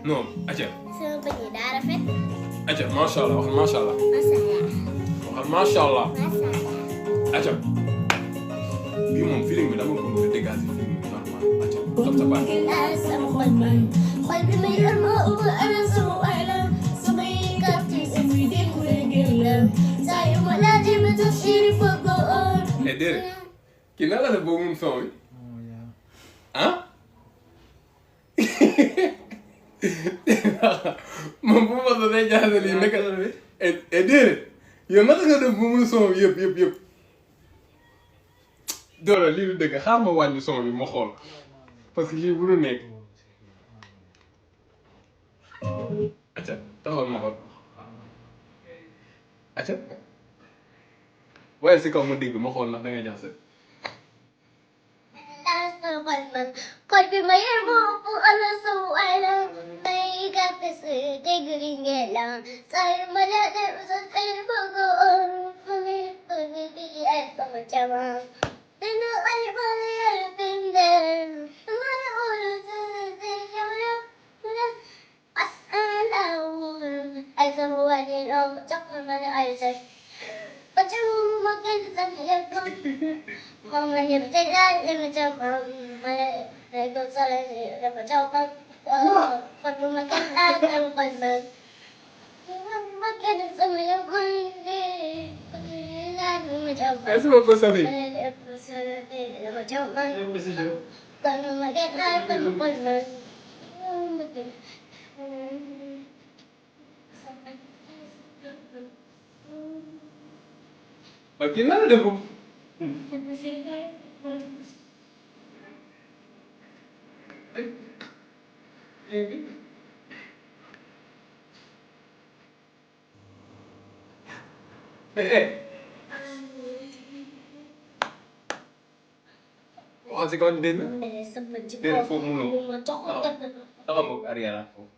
non acca. sama bëñ yi daa rafet. acca macha allah waxal macha allah. waxal macha allah. acca. bii moom feeling bi dama bëgg nga dégager feeling bi normal acca top sa baat. sama xol man xol bi may yor moo ëpp ana sama waay la samay kàttan sama déglu ngeen la saa yu ma laajee ba tax chéri foog on. déedéet kii nan la def boobu mun son bi ah moom bu ma la day jaxase lii nekk déedéet yow naka nga def bu mun son bi yëpp doole lii du dëgg xaar ma wàññi son bi ma xool parce que lii bu nu nekk acca taxawal ma xool acca waaye si kaw ma dégg ma xool ndax da ngay jaxase xol bi ma yor moo ëpp ana sama waay la may kàttan sama déglu ngeen la saa yu ma laajee ba tax chéri foog on sama jama. Dino ay bayar pindah, mana orang terjauh, asalau, asalau ni orang cakap mana aja. Macam makan saya pun, mama yang tidak macam mana aku salah ni macam kalau makan aku pun. Makan saya pun, est-ce que vous savez Bagaimana deh bu? Waxal si kaw dégg nga. déedéet foofu mënoo taxaw moog arrière ak foofu.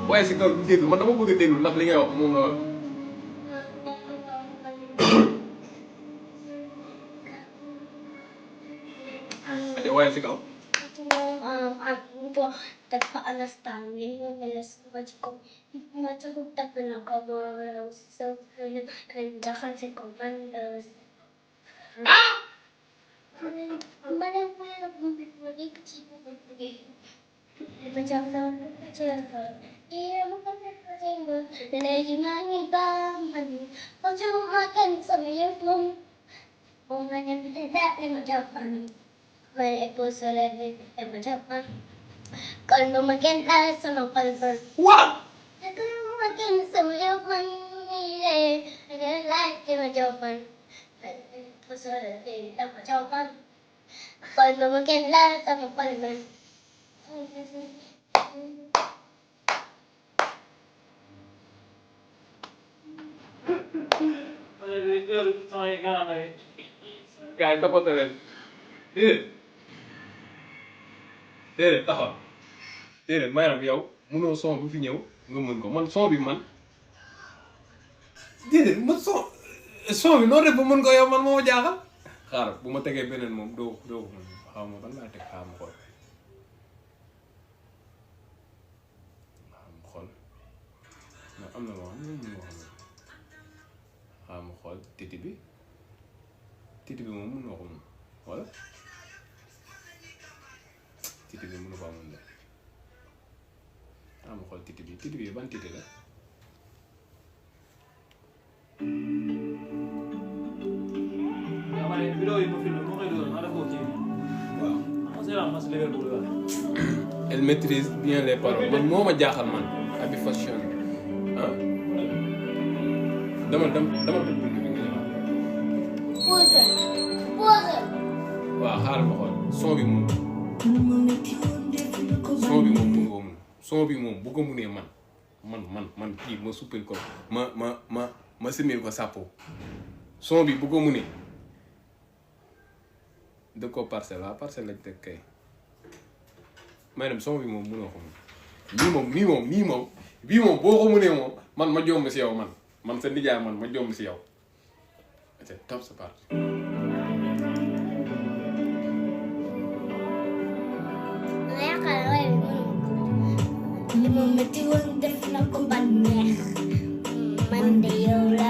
waaye si kaw dégg man dama bëgg a déglu ndax li ngay wax moom la. waaye si kaw. Tanpa alas tangi, alas wajibku, macam tak pernah kau so kerjakan si komandos. Mana mana kecil pergi. Macam mana kecil. Dia makan kecil. Lagi nangis bangun. Macam makan saya pun. Orang yang tidak macam mereka selalu macam kalau makan sama kalbar. What? Kalau makan sama jawapan ni, like jawapan. Pasal dapat jawapan. Kalau makan sama kalbar. Gars yi toppatoo leen. déedéet taxaw déedéet maanaam yow mënoo son bu fi ñëw nga mën ko man son bi man déedéet man son bi noo def ba mën ko yow man moo ma jaaxal. xaaral bu ma tegee beneen moom doo ko mën xaw ma ban laa teg xaaral ma xool am na loo xam ne mën nga xam ne xaaral ma xool titi bi moom mën nga ko mën wala. titi bi mënu ko amoon de ma xool titi bi ban titi la. yaa ma ne vidéo yi ma filmé moo koy dugal ma def ko kii bi. waaw. ma seetaan ma si level bu la. elle maîtrise bien les paroles man moo ma jaaxal man Abi Fashion ah dama dem buntu bi nga ñëwaat. Pose. waaw xaaral ma xool son bi moom son bi moom bu ko munee man kii ma suppil ko ma simil ko sàppo son bi bu ko munee dëkk ko parcelle lañ teg kay may dem son bi moom munoo ko mun nii moom bii moom boo ko munee moom man ma jomb si yow man sa nijaay man ma jomb si yow c'est top sa part li ma métti woon def na ko bànneex man de yow la